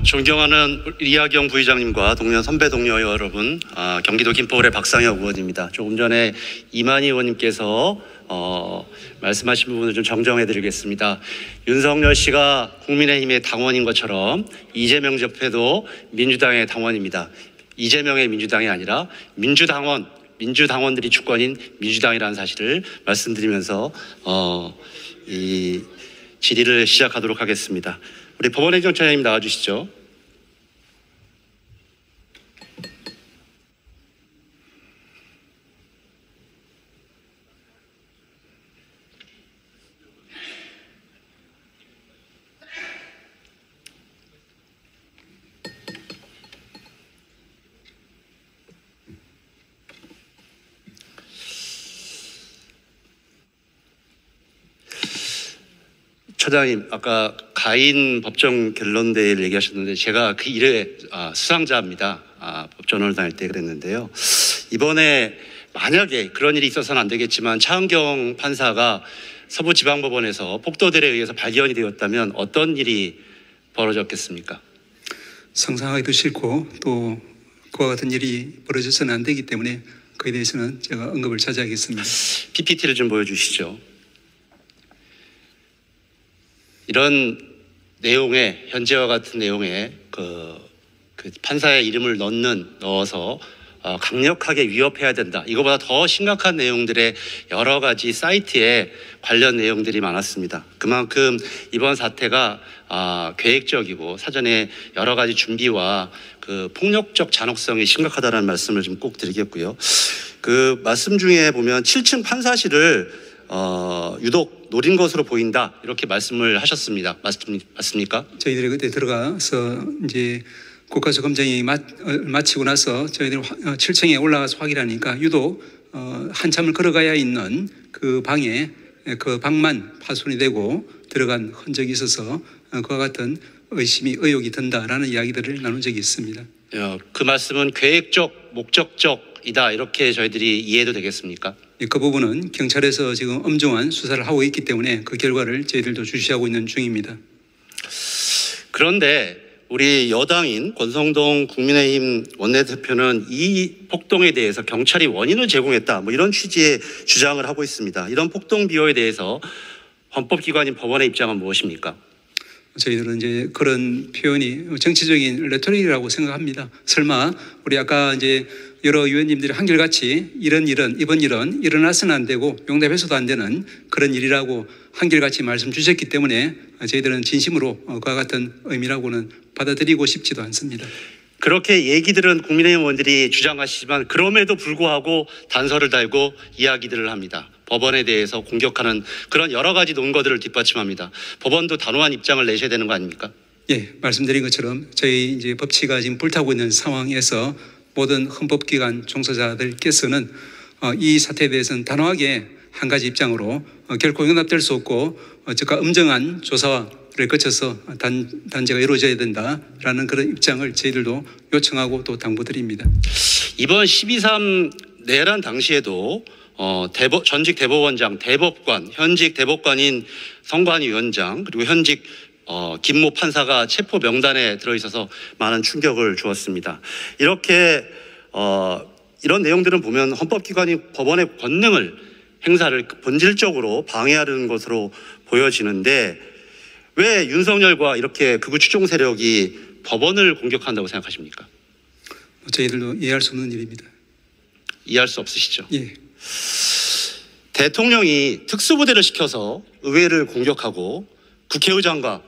존경하는 이하경 부의장님과 동료 선배 동료 여러분, 경기도 김포을의 박상혁 의원입니다. 조금 전에 이만희 의원님께서 말씀하신 부분을 좀 정정해 드리겠습니다. 윤석열 씨가 국민의힘의 당원인 것처럼 이재명 옆에도 민주당의 당원입니다. 이재명의 민주당이 아니라 민주당원들이 주권인 민주당이라는 사실을 말씀드리면서 이 질의를 시작하도록 하겠습니다. 우리 법원행정처장님 나와주시죠. 처장님, 아까 가인 법정 결론대회를 얘기하셨는데 제가 그 일의 수상자입니다. 법전원을 다닐 때 그랬는데요. 이번에 만약에 그런 일이 있어서는 안 되겠지만 차은경 판사가 서부지방법원에서 폭도들에 의해서 발견이 되었다면 어떤 일이 벌어졌겠습니까? 상상하기도 싫고 또 그와 같은 일이 벌어져서는 안 되기 때문에 그에 대해서는 제가 언급을 자제하겠습니다. PPT를 좀 보여주시죠. 이런 내용에, 현재와 같은 내용에 그 판사의 이름을 넣어서 강력하게 위협해야 된다. 이거보다 더 심각한 내용들의 여러 가지 사이트에 관련 내용들이 많았습니다. 그만큼 이번 사태가 계획적이고 사전에 여러 가지 준비와 그 폭력적 잔혹성이 심각하다는 말씀을 좀 꼭 드리겠고요. 그 말씀 중에 보면 7층 판사실을 유독 노린 것으로 보인다 이렇게 말씀을 하셨습니다. 맞습니까? 저희들이 그때 들어가서 이제 국가수검장이 마치고 나서 저희들이 7층에 올라가서 확인하니까 유독 한참을 걸어가야 있는 그 방에 그 방만 파손이 되고 들어간 흔적이 있어서 그와 같은 의혹이 든다라는 이야기들을 나눈 적이 있습니다. 그 말씀은 계획적, 목적적이다 이렇게 저희들이 이해해도 되겠습니까? 그 부분은 경찰에서 지금 엄중한 수사를 하고 있기 때문에 그 결과를 저희들도 주시하고 있는 중입니다. 그런데 우리 여당인 권성동 국민의힘 원내대표는 이 폭동에 대해서 경찰이 원인을 제공했다 뭐 이런 취지의 주장을 하고 있습니다. 이런 폭동 비호에 대해서 헌법기관인 법원의 입장은 무엇입니까? 저희들은 이제 그런 표현이 정치적인 레토릭이라고 생각합니다. 설마 우리 아까 이제 여러 의원님들이 한결같이 이번 일은 일어나서는 안 되고 용납해서도 안 되는 그런 일이라고 한결같이 말씀 주셨기 때문에 저희들은 진심으로 그와 같은 의미라고는 받아들이고 싶지도 않습니다. 그렇게 얘기들은 국민의힘 의원들이 주장하시지만 그럼에도 불구하고 단서를 달고 이야기들을 합니다. 법원에 대해서 공격하는 그런 여러 가지 논거들을 뒷받침합니다. 법원도 단호한 입장을 내셔야 되는 거 아닙니까? 예, 말씀드린 것처럼 저희 이제 법치가 지금 불타고 있는 상황에서 모든 헌법기관 종사자들께서는 이 사태에 대해서는 단호하게 한 가지 입장으로 결코 용납될 수 없고 즉각 엄정한 조사를 거쳐서 단죄가 이루어져야 된다라는 그런 입장을 저희들도 요청하고 또 당부드립니다. 이번 12.3 내란 당시에도 전직 대법원장, 대법관, 현직 대법관인 성관위 위원장 그리고 현직 김모 판사가 체포 명단에 들어있어서 많은 충격을 주었습니다. 이렇게 이런 내용들은 보면 헌법기관이 법원의 권능을 행사를 본질적으로 방해하는 것으로 보여지는데 왜 윤석열과 이렇게 극우 추종 세력이 법원을 공격한다고 생각하십니까? 저희들도 이해할 수 없는 일입니다. 이해할 수 없으시죠? 예. 대통령이 특수부대를 시켜서 의회를 공격하고 국회의장과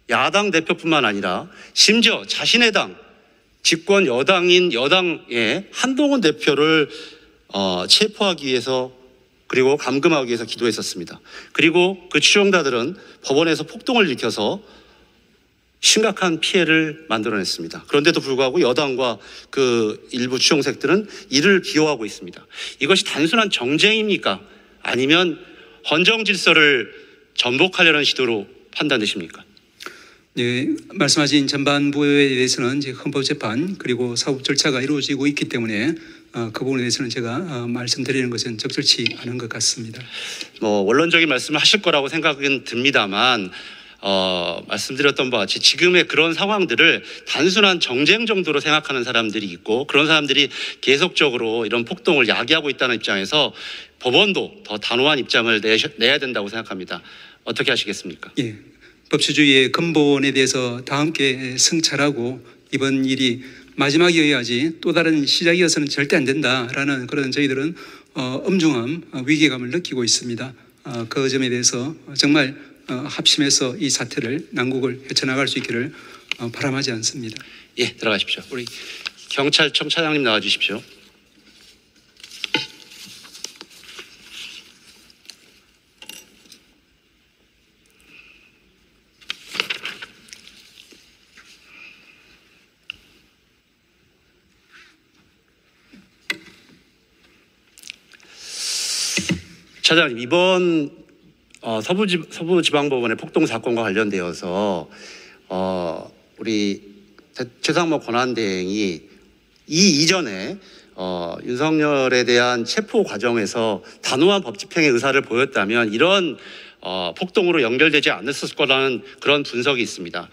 야당 대표뿐만 아니라 심지어 자신의 당 집권 여당인 여당의 한동훈 대표를 체포하기 위해서 그리고 감금하기 위해서 기도했었습니다. 그리고 그 추종자들은 법원에서 폭동을 일으켜서 심각한 피해를 만들어냈습니다. 그런데도 불구하고 여당과 그 일부 추종색들은 이를 비호하고 있습니다. 이것이 단순한 정쟁입니까? 아니면 헌정 질서를 전복하려는 시도로 판단되십니까? 네, 말씀하신 전반부에 대해서는 이제 헌법재판 그리고 사법 절차가 이루어지고 있기 때문에 그 부분에 대해서는 제가 말씀드리는 것은 적절치 않은 것 같습니다. 원론적인 말씀을 하실 거라고 생각은 듭니다만 말씀드렸던 바와 같이 지금의 그런 상황들을 단순한 정쟁 정도로 생각하는 사람들이 있고 그런 사람들이 계속적으로 이런 폭동을 야기하고 있다는 입장에서 법원도 더 단호한 입장을 내야 된다고 생각합니다. 어떻게 하시겠습니까? 예, 법치주의의 근본에 대해서 다 함께 성찰하고 이번 일이 마지막이어야지 또 다른 시작이어서는 절대 안 된다라는 그런 저희들은 엄중함, 위기감을 느끼고 있습니다. 그 점에 대해서 정말 합심해서 이 사태를 난국을 헤쳐나갈 수 있기를 바람하지 않습니다. 예, 들어가십시오. 우리 경찰청 차장님 나와 주십시오. 차장님, 이번 서부지방법원의 폭동 사건과 관련되어서 우리 최상목 권한대행이 이전에 윤석열에 대한 체포 과정에서 단호한 법 집행의 의사를 보였다면 이런 폭동으로 연결되지 않았을 거라는 그런 분석이 있습니다.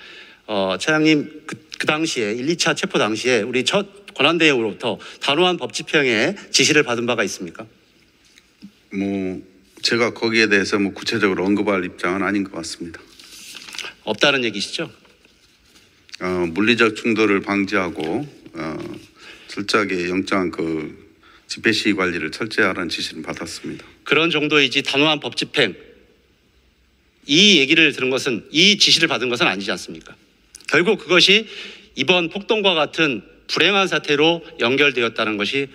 차장님, 그 당시에 1, 2차 체포 당시에 우리 첫 권한대행으로부터 단호한 법 집행의 지시를 받은 바가 있습니까? 제가 거기에 대해서 구체적으로 언급할 입장은 아닌 것 같습니다. 없다는 얘기시죠? 물리적 충돌을 방지하고 철저하게 영장 집회 시위 관리를 철저히 하라는 지시를 받았습니다. 그런 정도이지 단호한 법 집행, 이 얘기를 들은 것은, 이 지시를 받은 것은 아니지 않습니까? 결국 그것이 이번 폭동과 같은 불행한 사태로 연결되었다는 것이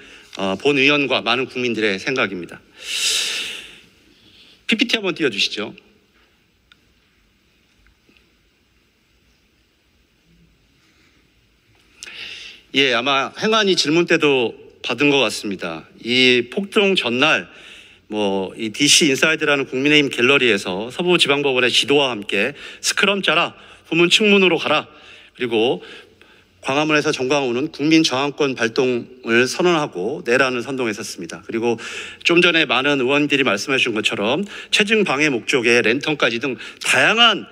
본 의원과 많은 국민들의 생각입니다. PPT 한번 띄워주시죠. 예, 아마 행안위 질문 때도 받은 것 같습니다. 이 폭동 전날 이 DC 인사이드라는 국민의힘 갤러리에서 서부지방법원의 지도와 함께 스크럼 짜라, 후문 측문으로 가라, 그리고 광화문에서 정광훈은 국민 저항권 발동을 선언하고 내란을 선동했었습니다. 그리고 좀 전에 많은 의원들이 말씀해 주신 것처럼 체증 방해 목적의 랜턴까지 등 다양한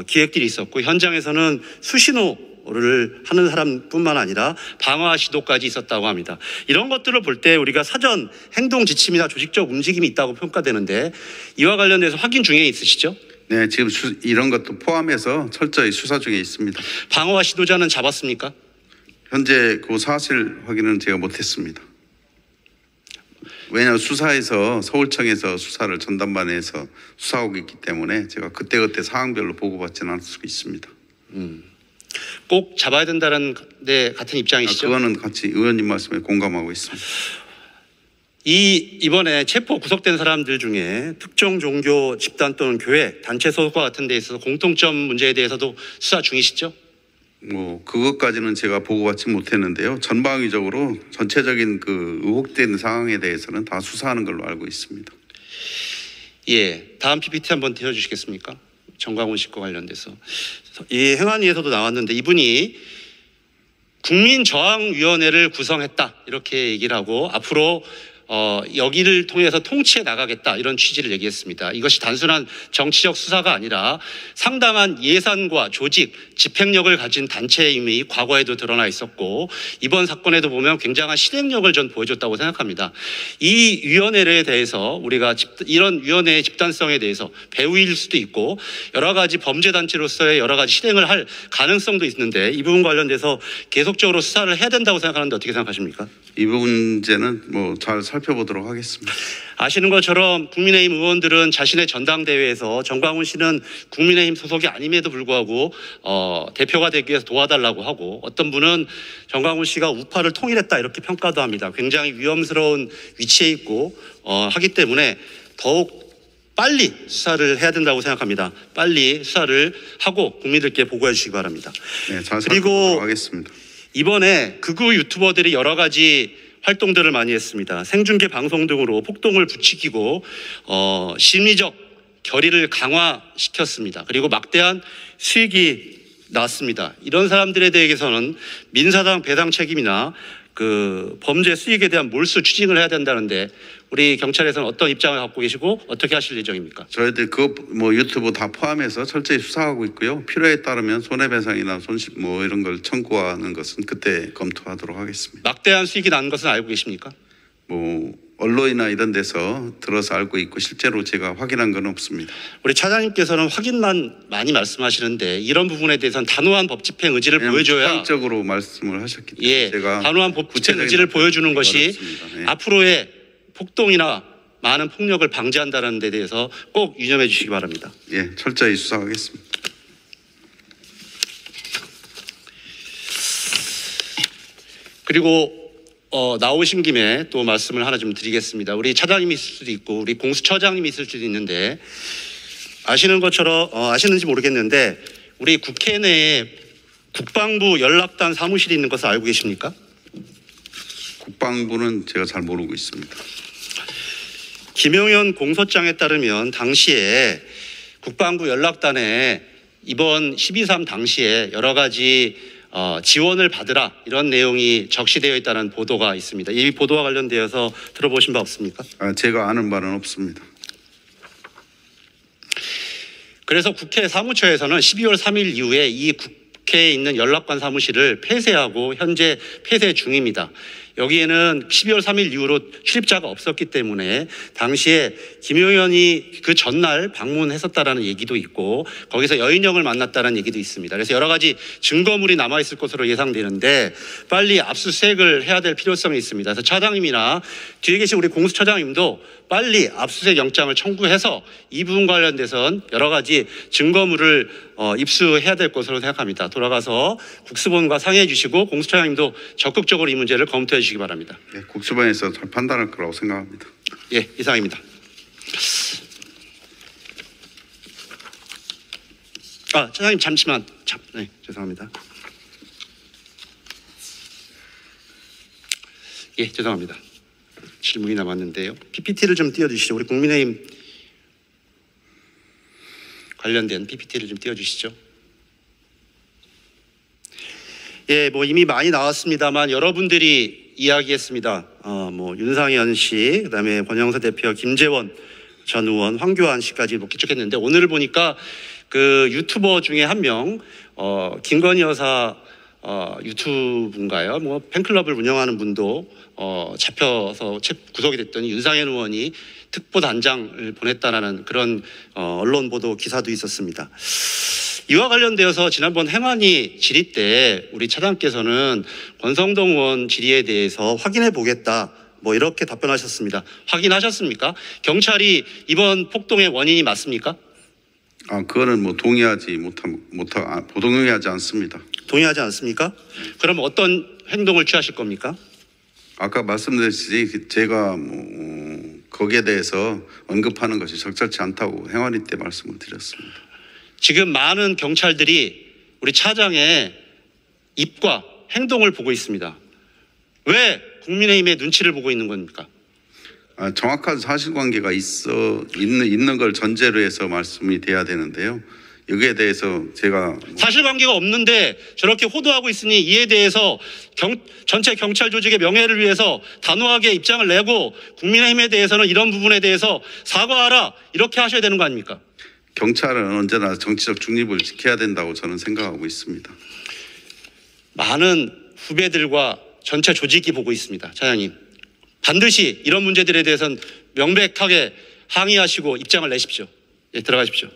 기획들이 있었고 현장에서는 수신호를 하는 사람뿐만 아니라 방화 시도까지 있었다고 합니다. 이런 것들을 볼 때 우리가 사전 행동 지침이나 조직적 움직임이 있다고 평가되는데 이와 관련돼서 확인 중에 있으시죠? 네, 지금 이런 것도 포함해서 철저히 수사 중에 있습니다. 방화 시도자는 잡았습니까? 현재 그 사실 확인은 제가 못했습니다. 왜냐하면 수사에서 서울청에서 수사를 전담반에서 수사하고 있기 때문에 제가 그때그때 상황별로 보고받지는 않을 수 있습니다. 꼭 잡아야 된다는 데 같은 입장이시죠? 그거는 같이 의원님 말씀에 공감하고 있습니다. 이번에 체포 구속된 사람들 중에 특정 종교 집단 또는 교회, 단체 소속과 같은 데 있어서 공통점 문제에 대해서도 수사 중이시죠? 그것까지는 제가 보고받지 못했는데요. 전방위적으로 전체적인 의혹된 상황에 대해서는 다 수사하는 걸로 알고 있습니다. 예, 다음 PPT 한번 띄워주시겠습니까? 정광훈 씨과 관련돼서. 이 행안위에서도 나왔는데 이분이 국민저항위원회를 구성했다 이렇게 얘기를 하고 앞으로 여기를 통해서 통치해 나가겠다 이런 취지를 얘기했습니다. 이것이 단순한 정치적 수사가 아니라 상당한 예산과 조직, 집행력을 가진 단체임이 과거에도 드러나 있었고 이번 사건에도 보면 굉장한 실행력을 전 보여줬다고 생각합니다. 이 위원회에 대해서 우리가 이런 위원회의 집단성에 대해서 배후일 수도 있고 여러 가지 범죄단체로서의 여러 가지 실행을 할 가능성도 있는데 이 부분 관련돼서 계속적으로 수사를 해야 된다고 생각하는데 어떻게 생각하십니까? 이 문제는 잘 살펴보도록 하겠습니다. 아시는 것처럼 국민의힘 의원들은 자신의 전당대회에서 정광훈 씨는 국민의힘 소속이 아님에도 불구하고 대표가 되기 위해서 도와달라고 하고 어떤 분은 정광훈 씨가 우파를 통일했다 이렇게 평가도 합니다. 굉장히 위험스러운 위치에 있고 하기 때문에 더욱 빨리 수사를 해야 된다고 생각합니다. 빨리 수사를 하고 국민들께 보고해 주시기 바랍니다. 네, 잘 살펴보도록 하겠습니다. 이번에 극우 유튜버들이 여러 가지 활동들을 많이 했습니다. 생중계 방송 등으로 폭동을 부추기고 심리적 결의를 강화시켰습니다. 그리고 막대한 수익이 났습니다. 이런 사람들에 대해서는 민사상 배상 책임이나 그 범죄 수익에 대한 몰수 추징을 해야 된다는데 우리 경찰에서는 어떤 입장을 갖고 계시고 어떻게 하실 예정입니까? 저희들 그거 뭐 유튜브 다 포함해서 철저히 수사하고 있고요. 필요에 따르면 손해배상이나 손실 뭐 이런 걸 청구하는 것은 그때 검토하도록 하겠습니다. 막대한 수익이 난 것은 알고 계십니까? 뭐 언론이나 이런 데서 들어서 알고 있고 실제로 제가 확인한 건 없습니다. 우리 차장님께서는 확인만 많이 말씀하시는데 이런 부분에 대해서는 단호한 법 집행 의지를 보여줘야 추상적으로 말씀을 하셨기 때문에 예, 제가 단호한 법 집행 의지를 보여주는 것이 어렵습니다. 예. 앞으로의 폭동이나 많은 폭력을 방지한다는 데 대해서 꼭 유념해 주시기 바랍니다. 예, 철저히 수사하겠습니다. 그리고 나오신 김에 또 말씀을 하나 좀 드리겠습니다. 우리 차장님이 있을 수도 있고 우리 공수처장님이 있을 수도 있는데 아시는 것처럼 아시는지 모르겠는데 우리 국회 내에 국방부 연락단 사무실이 있는 것을 알고 계십니까? 국방부는 제가 잘 모르고 있습니다. 김용현 공소장에 따르면 당시에 국방부 연락단에 이번 12.3 당시에 여러 가지 지원을 받으라 이런 내용이 적시되어 있다는 보도가 있습니다. 이 보도와 관련되어서 들어보신 바 없습니까? 제가 아는 바는 없습니다. 그래서 국회 사무처에서는 12월 3일 이후에 이 국회에 있는 연락관 사무실을 폐쇄하고 현재 폐쇄 중입니다. 여기에는 12월 3일 이후로 출입자가 없었기 때문에 당시에 김용현이 그 전날 방문했었다라는 얘기도 있고 거기서 여인영을 만났다는 얘기도 있습니다. 그래서 여러 가지 증거물이 남아있을 것으로 예상되는데 빨리 압수수색을 해야 될 필요성이 있습니다. 그래서 차장님이나 뒤에 계신 우리 공수처장님도 빨리 압수수색 영장을 청구해서 이 부분 관련돼선 여러 가지 증거물을 입수해야 될 것으로 생각합니다. 돌아가서 국수본과 상의해 주시고 공수처장님도 적극적으로 이 문제를 검토해 주시기 바랍니다. 네, 국수본에서 잘 판단할 거라고 생각합니다. 예, 이상입니다. 차장님 잠시만. 네, 죄송합니다. 예, 죄송합니다. 질문이 남았는데요. PPT를 좀 띄워주시죠. 우리 국민의힘 관련된 PPT를 좀 띄워주시죠. 예, 뭐 이미 많이 나왔습니다만 여러분들이 이야기했습니다. 뭐 윤상현 씨, 그다음에 권영세 대표, 김재원 전 의원, 황교안 씨까지 뭐 기축했는데 오늘 보니까 그 유튜버 중에 한 명, 김건희 여사 유튜브인가요? 뭐 팬클럽을 운영하는 분도 잡혀서 구속이 됐더니 윤상현 의원이 특보단장을 보냈다라는 그런 언론 보도 기사도 있었습니다. 이와 관련되어서 지난번 행안위 질의 때 우리 차장께서는 권성동 의원 질의에 대해서 확인해 보겠다. 뭐 이렇게 답변하셨습니다. 확인하셨습니까? 경찰이 이번 폭동의 원인이 맞습니까? 그거는 뭐 동의하지 않습니다. 동의하지 않습니까? 그럼 어떤 행동을 취하실 겁니까? 아까 말씀드렸듯이 제가 뭐 거기에 대해서 언급하는 것이 적절치 않다고 행안위 때 말씀을 드렸습니다. 지금 많은 경찰들이 우리 차장의 입과 행동을 보고 있습니다. 왜 국민의힘의 눈치를 보고 있는 겁니까? 정확한 사실관계가 있는 걸 전제로 해서 말씀이 돼야 되는데요. 여기에 대해서 제가 사실관계가 없는데 저렇게 호도하고 있으니 이에 대해서 전체 경찰 조직의 명예를 위해서 단호하게 입장을 내고 국민의힘에 대해서는 이런 부분에 대해서 사과하라 이렇게 하셔야 되는 거 아닙니까? 경찰은 언제나 정치적 중립을 지켜야 된다고 저는 생각하고 있습니다. 많은 후배들과 전체 조직이 보고 있습니다. 차장님. 반드시 이런 문제들에 대해서는 명백하게 항의하시고 입장을 내십시오. 예, 들어가십시오.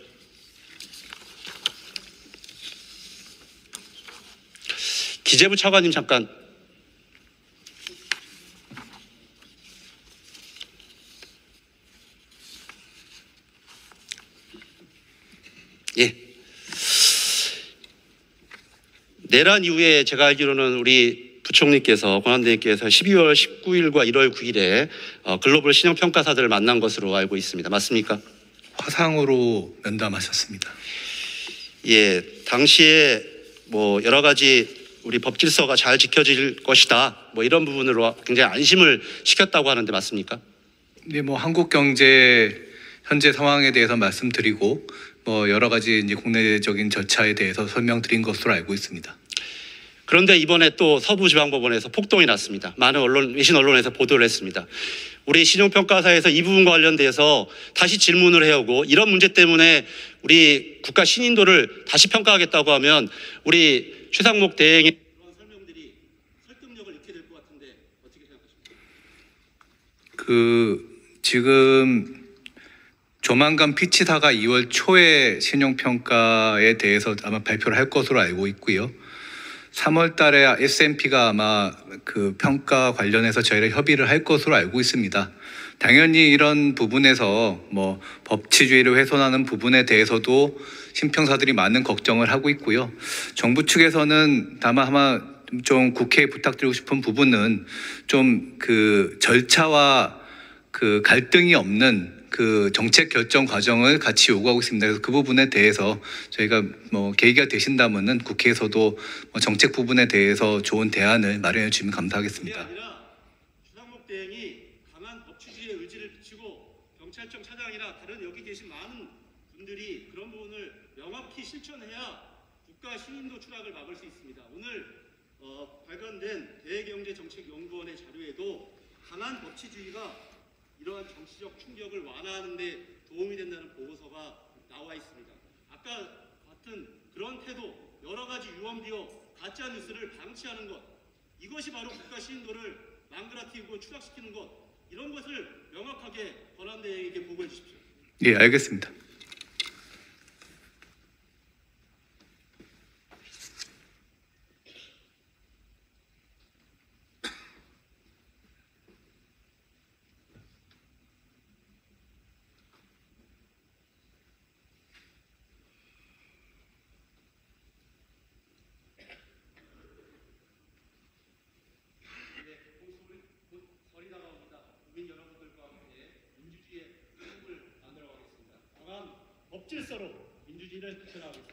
기재부 차관님 잠깐. 예. 내란 이후에 제가 알기로는 우리 부총리께서 권한대행께서 12월 19일과 1월 9일에 글로벌 신용평가사들을 만난 것으로 알고 있습니다. 맞습니까? 화상으로 면담하셨습니다. 예, 당시에 뭐 여러 가지 우리 법 질서가 잘 지켜질 것이다. 뭐 이런 부분으로 굉장히 안심을 시켰다고 하는데 맞습니까? 네, 뭐 한국 경제 현재 상황에 대해서 말씀드리고 뭐 여러 가지 이제 국내적인 절차에 대해서 설명드린 것으로 알고 있습니다. 그런데 이번에 또 서부지방법원에서 폭동이 났습니다. 많은 언론, 외신 언론에서 보도를 했습니다. 우리 신용평가사에서 이 부분과 관련돼서 다시 질문을 해오고 이런 문제 때문에 우리 국가 신인도를 다시 평가하겠다고 하면 우리 최상목 대행의 그런 설명들이 설득력을 잃게 될 것 같은데 어떻게 생각하십니까? 지금 조만간 피치사가 2월 초에 신용평가에 대해서 아마 발표를 할 것으로 알고 있고요. 3월 달에 S&P가 아마 그 평가 관련해서 저희랑 협의를 할 것으로 알고 있습니다. 당연히 이런 부분에서 뭐 법치주의를 훼손하는 부분에 대해서도 신평사들이 많은 걱정을 하고 있고요. 정부 측에서는 다만 아마 좀 국회에 부탁드리고 싶은 부분은 좀 그 절차와 그 갈등이 없는 그 정책 결정 과정을 같이 요구하고 있습니다. 그래서 그 부분에 대해서 저희가 뭐 계기가 되신다면은 국회에서도 뭐 정책 부분에 대해서 좋은 대안을 마련해 주시면 감사하겠습니다. 그게 아니라 최상목 대행이 강한 법치주의의 의지를 비치고 경찰청 차장이나 다른 여기 계신 많은 분들이 그런 부분을 명확히 실천해야 국가 신인도 추락을 막을 수 있습니다. 오늘 발간된 대경제정책연구원의 자료에도 강한 법치주의가 이러한 정치적 충격을 완화하는 데 도움이 된다는 보고서가 나와 있습니다. 아까 같은 그런 태도, 여러 가지 유언비어, 가짜 뉴스를 방치하는 것, 이것이 바로 국가 신인도를 망가뜨리고 추락시키는 것, 이런 것을 명확하게 권한대행에게 보고해 주십시오. 예, 알겠습니다. 법질서로 민주주의를 실천하겠습니다.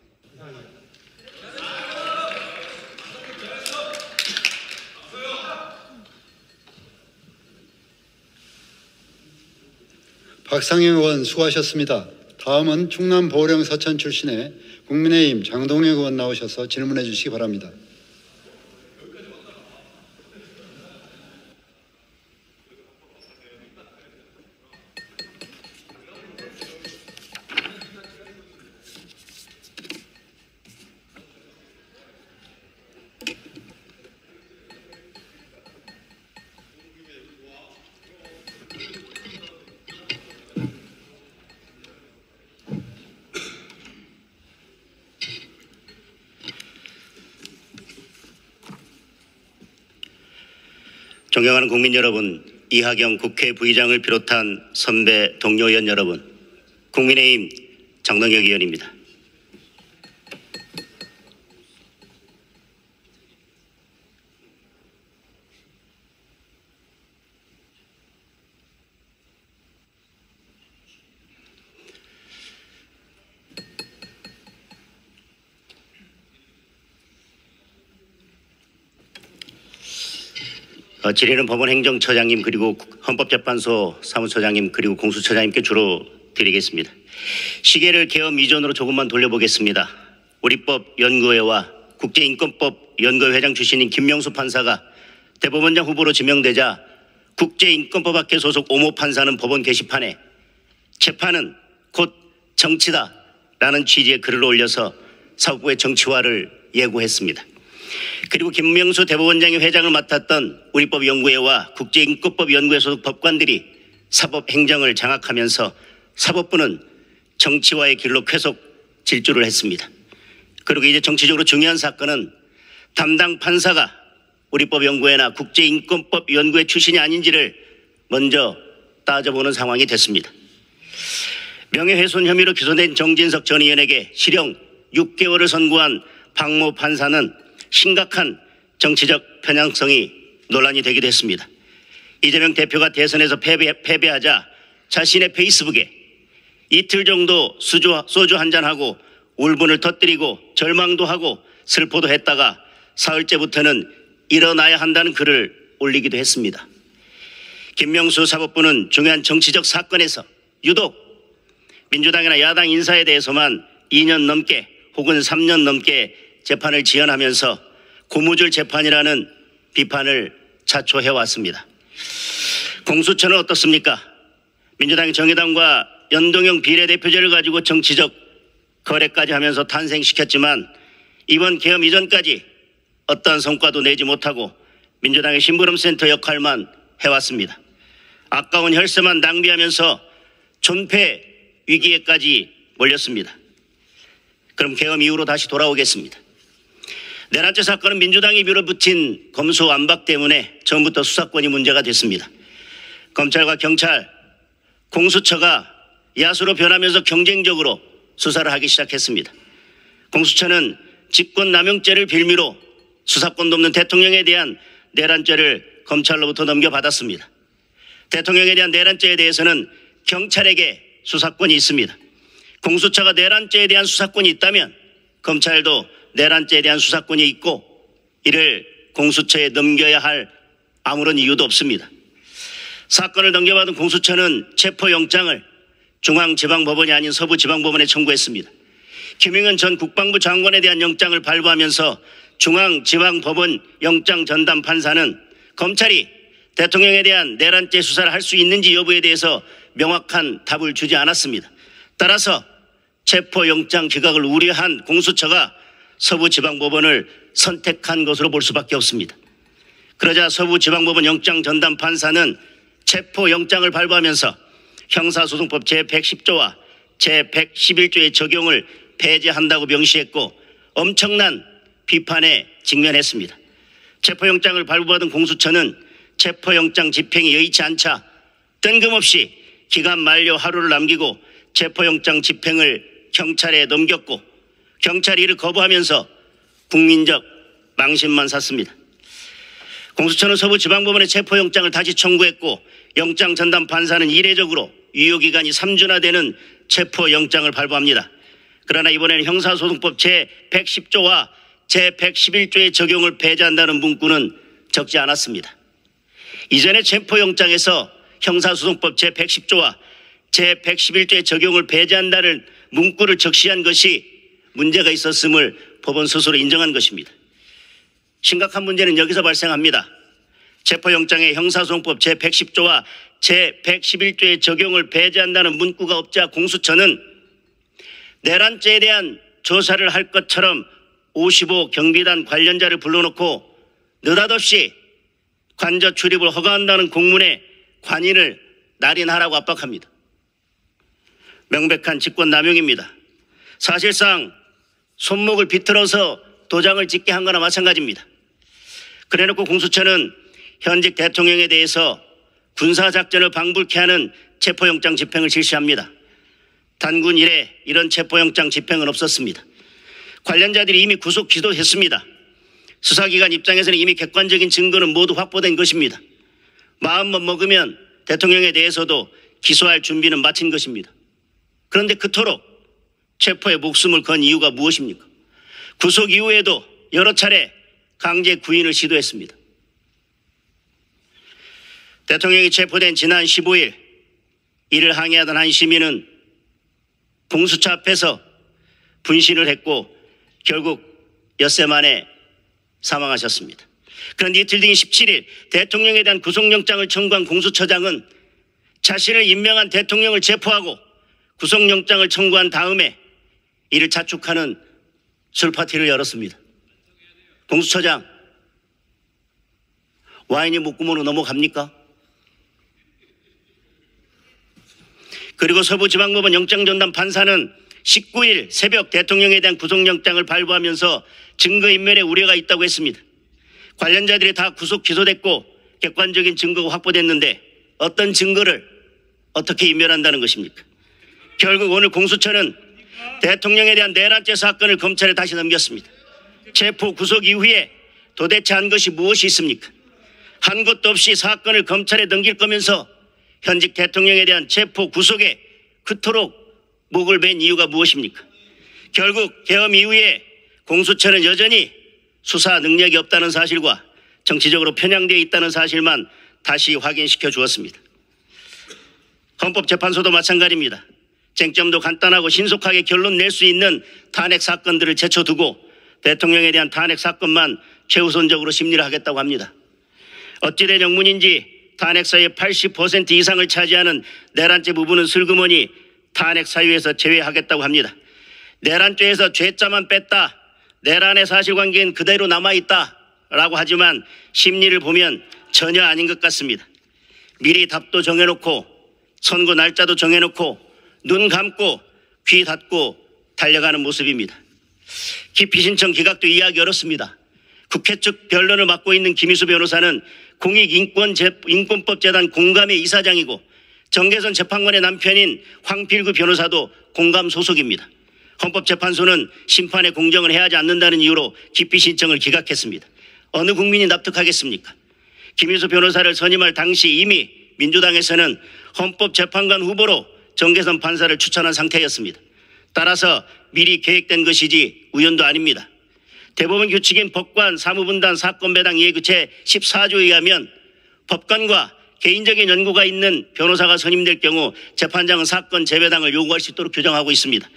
박상영 의원 수고하셨습니다. 다음은 충남 보령 서천 출신의 국민의힘 장동혁 의원 나오셔서 질문해 주시기 바랍니다. 존경하는 국민 여러분, 이하경 국회 부의장을 비롯한 선배 동료 의원 여러분, 국민의힘 장동혁 의원입니다. 질의는 법원 행정처장님 그리고 헌법재판소 사무처장님 그리고 공수처장님께 주로 드리겠습니다. 시계를 계엄 이전으로 조금만 돌려보겠습니다. 우리법 연구회와 국제인권법 연구회 회장 출신인 김명수 판사가 대법원장 후보로 지명되자 국제인권법학회 소속 오모 판사는 법원 게시판에 재판은 곧 정치다라는 취지의 글을 올려서 사법부의 정치화를 예고했습니다. 그리고 김명수 대법원장이 회장을 맡았던 우리법연구회와 국제인권법연구회 소속 법관들이 사법행정을 장악하면서 사법부는 정치화의 길로 계속 질주를 했습니다. 그리고 이제 정치적으로 중요한 사건은 담당 판사가 우리법연구회나 국제인권법연구회 출신이 아닌지를 먼저 따져보는 상황이 됐습니다. 명예훼손 혐의로 기소된 정진석 전 의원에게 실형 6개월을 선고한 박모 판사는 심각한 정치적 편향성이 논란이 되기도 했습니다. 이재명 대표가 대선에서 패배하자 자신의 페이스북에 이틀 정도 소주 한잔하고 울분을 터뜨리고 절망도 하고 슬퍼도 했다가 사흘째부터는 일어나야 한다는 글을 올리기도 했습니다. 김명수 사법부는 중요한 정치적 사건에서 유독 민주당이나 야당 인사에 대해서만 2년 넘게 혹은 3년 넘게 재판을 지연하면서 고무줄 재판이라는 비판을 자초해왔습니다. 공수처는 어떻습니까? 민주당이 정의당과 연동형 비례대표제를 가지고 정치적 거래까지 하면서 탄생시켰지만 이번 계엄 이전까지 어떠한 성과도 내지 못하고 민주당의 심부름센터 역할만 해왔습니다. 아까운 혈세만 낭비하면서 존폐 위기에까지 몰렸습니다. 그럼 계엄 이후로 다시 돌아오겠습니다. 내란죄 사건은 민주당이 밀어붙인 검수 완박 때문에 처음부터 수사권이 문제가 됐습니다. 검찰과 경찰, 공수처가 야수로 변하면서 경쟁적으로 수사를 하기 시작했습니다. 공수처는 직권남용죄를 빌미로 수사권도 없는 대통령에 대한 내란죄를 검찰로부터 넘겨받았습니다. 대통령에 대한 내란죄에 대해서는 경찰에게 수사권이 있습니다. 공수처가 내란죄에 대한 수사권이 있다면 검찰도 내란죄에 대한 수사권이 있고 이를 공수처에 넘겨야 할 아무런 이유도 없습니다. 사건을 넘겨받은 공수처는 체포영장을 중앙지방법원이 아닌 서부지방법원에 청구했습니다. 김영현 전 국방부 장관에 대한 영장을 발부하면서 중앙지방법원 영장 전담 판사는 검찰이 대통령에 대한 내란죄 수사를 할 수 있는지 여부에 대해서 명확한 답을 주지 않았습니다. 따라서 체포영장 기각을 우려한 공수처가 서부지방법원을 선택한 것으로 볼 수밖에 없습니다. 그러자 서부지방법원 영장 전담 판사는 체포영장을 발부하면서 형사소송법 제110조와 제111조의 적용을 폐지한다고 명시했고 엄청난 비판에 직면했습니다. 체포영장을 발부받은 공수처는 체포영장 집행이 여의치 않자 뜬금없이 기간 만료 하루를 남기고 체포영장 집행을 경찰에 넘겼고 경찰이 이를 거부하면서 국민적 망신만 샀습니다. 공수처는 서부지방법원에 체포영장을 다시 청구했고 영장 전담 판사는 이례적으로 유효기간이 3주나 되는 체포영장을 발부합니다. 그러나 이번에는 형사소송법 제110조와 제111조의 적용을 폐지한다는 문구는 적지 않았습니다. 이전에 체포영장에서 형사소송법 제110조와 제111조의 적용을 폐지한다는 문구를 적시한 것이 문제가 있었음을 법원 스스로 인정한 것입니다. 심각한 문제는 여기서 발생합니다. 체포영장에 형사소송법 제110조와 제111조의 적용을 폐지한다는 문구가 없자 공수처는 내란죄에 대한 조사를 할 것처럼 55 경비단 관련자를 불러놓고 느닷없이 관저 출입을 허가한다는 공문에 관인을 날인하라고 압박합니다. 명백한 직권남용입니다. 사실상 손목을 비틀어서 도장을 찍게 한 거나 마찬가지입니다. 그래놓고 공수처는 현직 대통령에 대해서 군사작전을 방불케 하는 체포영장 집행을 실시합니다. 단군 이래 이런 체포영장 집행은 없었습니다. 관련자들이 이미 구속 기소했습니다. 수사기관 입장에서는 이미 객관적인 증거는 모두 확보된 것입니다. 마음만 먹으면 대통령에 대해서도 기소할 준비는 마친 것입니다. 그런데 그토록 체포에 목숨을 건 이유가 무엇입니까? 구속 이후에도 여러 차례 강제 구인을 시도했습니다. 대통령이 체포된 지난 15일 이를 항의하던 한 시민은 공수처 앞에서 분신을 했고 결국 엿새 만에 사망하셨습니다. 그런데 이틀 뒤인 17일 대통령에 대한 구속영장을 청구한 공수처장은 자신을 임명한 대통령을 체포하고 구속영장을 청구한 다음에 이를 자축하는 술파티를 열었습니다. 공수처장, 와인이 목구멍으로 넘어갑니까? 그리고 서부지방법원 영장전담 판사는 19일 새벽 대통령에 대한 구속영장을 발부하면서 증거인멸의 우려가 있다고 했습니다. 관련자들이 다 구속 기소됐고 객관적인 증거가 확보됐는데 어떤 증거를 어떻게 인멸한다는 것입니까? 결국 오늘 공수처는 대통령에 대한 내란죄 사건을 검찰에 다시 넘겼습니다. 체포 구속 이후에 도대체 한 것이 무엇이 있습니까? 한 것도 없이 사건을 검찰에 넘길 거면서 현직 대통령에 대한 체포 구속에 그토록 목을 맨 이유가 무엇입니까? 결국 계엄 이후에 공수처는 여전히 수사 능력이 없다는 사실과 정치적으로 편향되어 있다는 사실만 다시 확인시켜 주었습니다. 헌법재판소도 마찬가지입니다. 쟁점도 간단하고 신속하게 결론 낼 수 있는 탄핵 사건들을 제쳐두고 대통령에 대한 탄핵 사건만 최우선적으로 심리를 하겠다고 합니다. 어찌된 영문인지 탄핵 사유의 80% 이상을 차지하는 내란죄 부분은 슬그머니 탄핵 사유에서 제외하겠다고 합니다. 내란죄에서 죄자만 뺐다, 내란의 사실관계는 그대로 남아있다라고 하지만 심리를 보면 전혀 아닌 것 같습니다. 미리 답도 정해놓고 선고 날짜도 정해놓고 눈 감고 귀 닫고 달려가는 모습입니다. 기피 신청 기각도 이해하기 어렵습니다. 국회 측 변론을 맡고 있는 김희수 변호사는 공익인권법재단 공감의 이사장이고 정계선 재판관의 남편인 황필구 변호사도 공감 소속입니다. 헌법재판소는 심판의 공정을 해하지 않는다는 이유로 기피 신청을 기각했습니다. 어느 국민이 납득하겠습니까? 김희수 변호사를 선임할 당시 이미 민주당에서는 헌법재판관 후보로 정계선 판사를 추천한 상태였습니다. 따라서 미리 계획된 것이지 우연도 아닙니다. 대법원 규칙인 법관 사무분단 사건 배당 예규 제14조에 의하면 법관과 개인적인 연고가 있는 변호사가 선임될 경우 재판장은 사건 재배당을 요구할 수 있도록 규정하고 있습니다.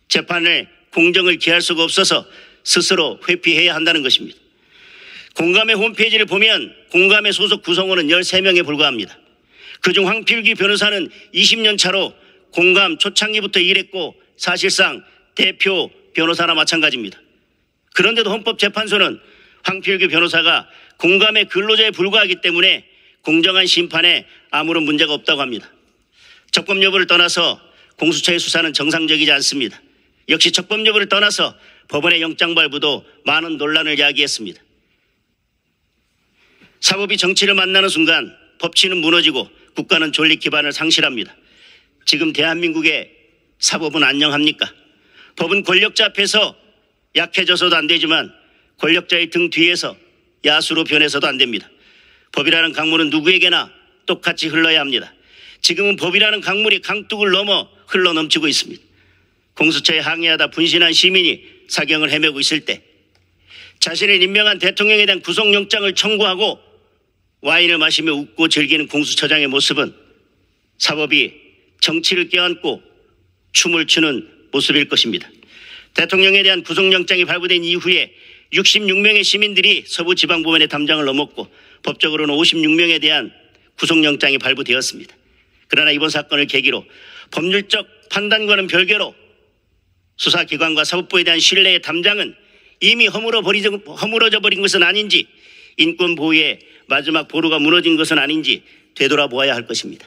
재판의 공정을 기할 수가 없어서 스스로 회피해야 한다는 것입니다. 공감의 홈페이지를 보면 공감의 소속 구성원은 13명에 불과합니다. 그중 황필규 변호사는 20년 차로 공감 초창기부터 일했고 사실상 대표 변호사나 마찬가지입니다. 그런데도 헌법재판소는 황필규 변호사가 공감의 근로자에 불과하기 때문에 공정한 심판에 아무런 문제가 없다고 합니다. 적법 여부를 떠나서 공수처의 수사는 정상적이지 않습니다. 역시 적법 여부를 떠나서 법원의 영장 발부도 많은 논란을 야기했습니다. 사법이 정치를 만나는 순간 법치는 무너지고 국가는 존립 기반을 상실합니다. 지금 대한민국의 사법은 안녕합니까? 법은 권력자 앞에서 약해져서도 안 되지만 권력자의 등 뒤에서 야수로 변해서도 안 됩니다. 법이라는 강물은 누구에게나 똑같이 흘러야 합니다. 지금은 법이라는 강물이 강둑을 넘어 흘러 넘치고 있습니다. 공수처에 항의하다 분신한 시민이 사경을 헤매고 있을 때 자신을 임명한 대통령에 대한 구속영장을 청구하고 와인을 마시며 웃고 즐기는 공수처장의 모습은 사법이 정치를 껴안고 춤을 추는 모습일 것입니다. 대통령에 대한 구속영장이 발부된 이후에 66명의 시민들이 서부지방법원의 담장을 넘었고 법적으로는 56명에 대한 구속영장이 발부되었습니다. 그러나 이번 사건을 계기로 법률적 판단과는 별개로 수사기관과 사법부에 대한 신뢰의 담장은 이미 허물어져 버린 것은 아닌지, 인권보호의 마지막 보루가 무너진 것은 아닌지 되돌아보아야 할 것입니다.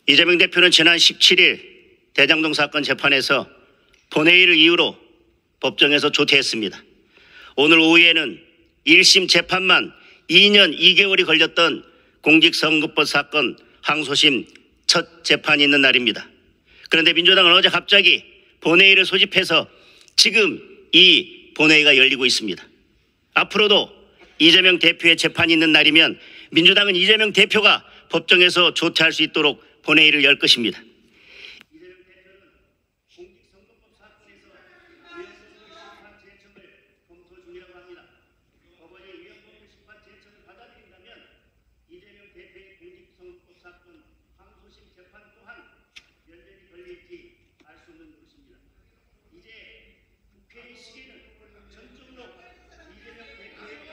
이재명 대표는 지난 17일 대장동 사건 재판에서 본회의를 이유로 법정에서 조퇴했습니다. 오늘 오후에는 1심 재판만 2년 2개월이 걸렸던 공직선거법 사건 항소심 첫 재판이 있는 날입니다. 그런데 민주당은 어제 갑자기 본회의를 소집해서 지금 이 본회의가 열리고 있습니다. 앞으로도 이재명 대표의 재판이 있는 날이면 민주당은 이재명 대표가 법정에서 조퇴할 수 있도록 본회의를 열 것입니다. 이재명 대표는 공직선거법 사건에서 위헌법률 심판 제청을 검토 중이라고 합니다. 법원이 위헌법률 심판 제청을 받아들인다면 이재명 대표의 공직선거법 사건 항소심 재판 또한 연전이 걸릴지 알 수 없는 것입니다. 이제 국회의 시기는 전적으로 이재명 대표의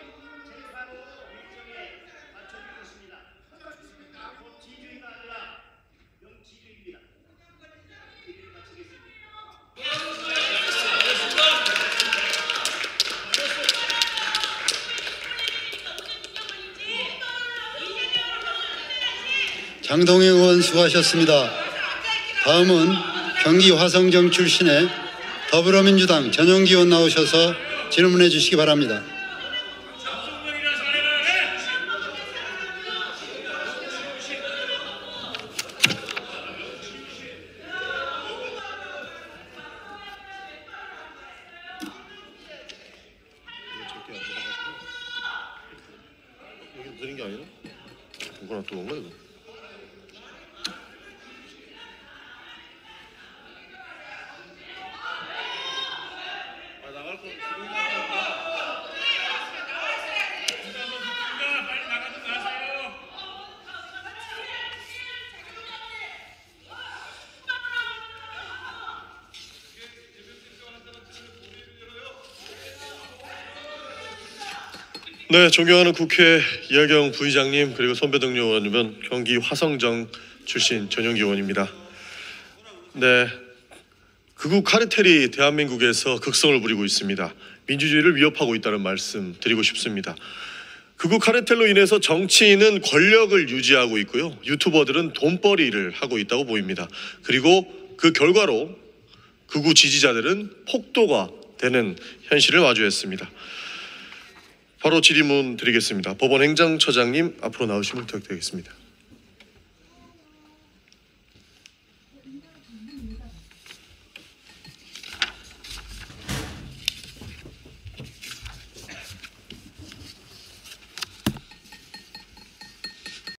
재판 일정에 맞춰질 것입니다. 법치주의가 아니라 명치주의입니다. 기회를 마치겠습니다. 장동혁 의원 수고하셨습니다. 다음은 경기 화성정 출신의 더불어민주당 전용기 의원 나오셔서 질문해 주시기 바랍니다. 누가 놔두고 온 거야 이거? 네, 존경하는 국회 이하경 부의장님 그리고 손배동 의원님은 경기 화성정 출신 전용기 의원입니다. 네, 극우 카르텔이 대한민국에서 극성을 부리고 있습니다. 민주주의를 위협하고 있다는 말씀 드리고 싶습니다. 극우 카르텔로 인해서 정치인은 권력을 유지하고 있고요. 유튜버들은 돈벌이를 하고 있다고 보입니다. 그리고 그 결과로 극우 지지자들은 폭도가 되는 현실을 마주했습니다. 바로 질의문 드리겠습니다. 법원 행정처장님 앞으로 나오시면 부탁드리겠습니다.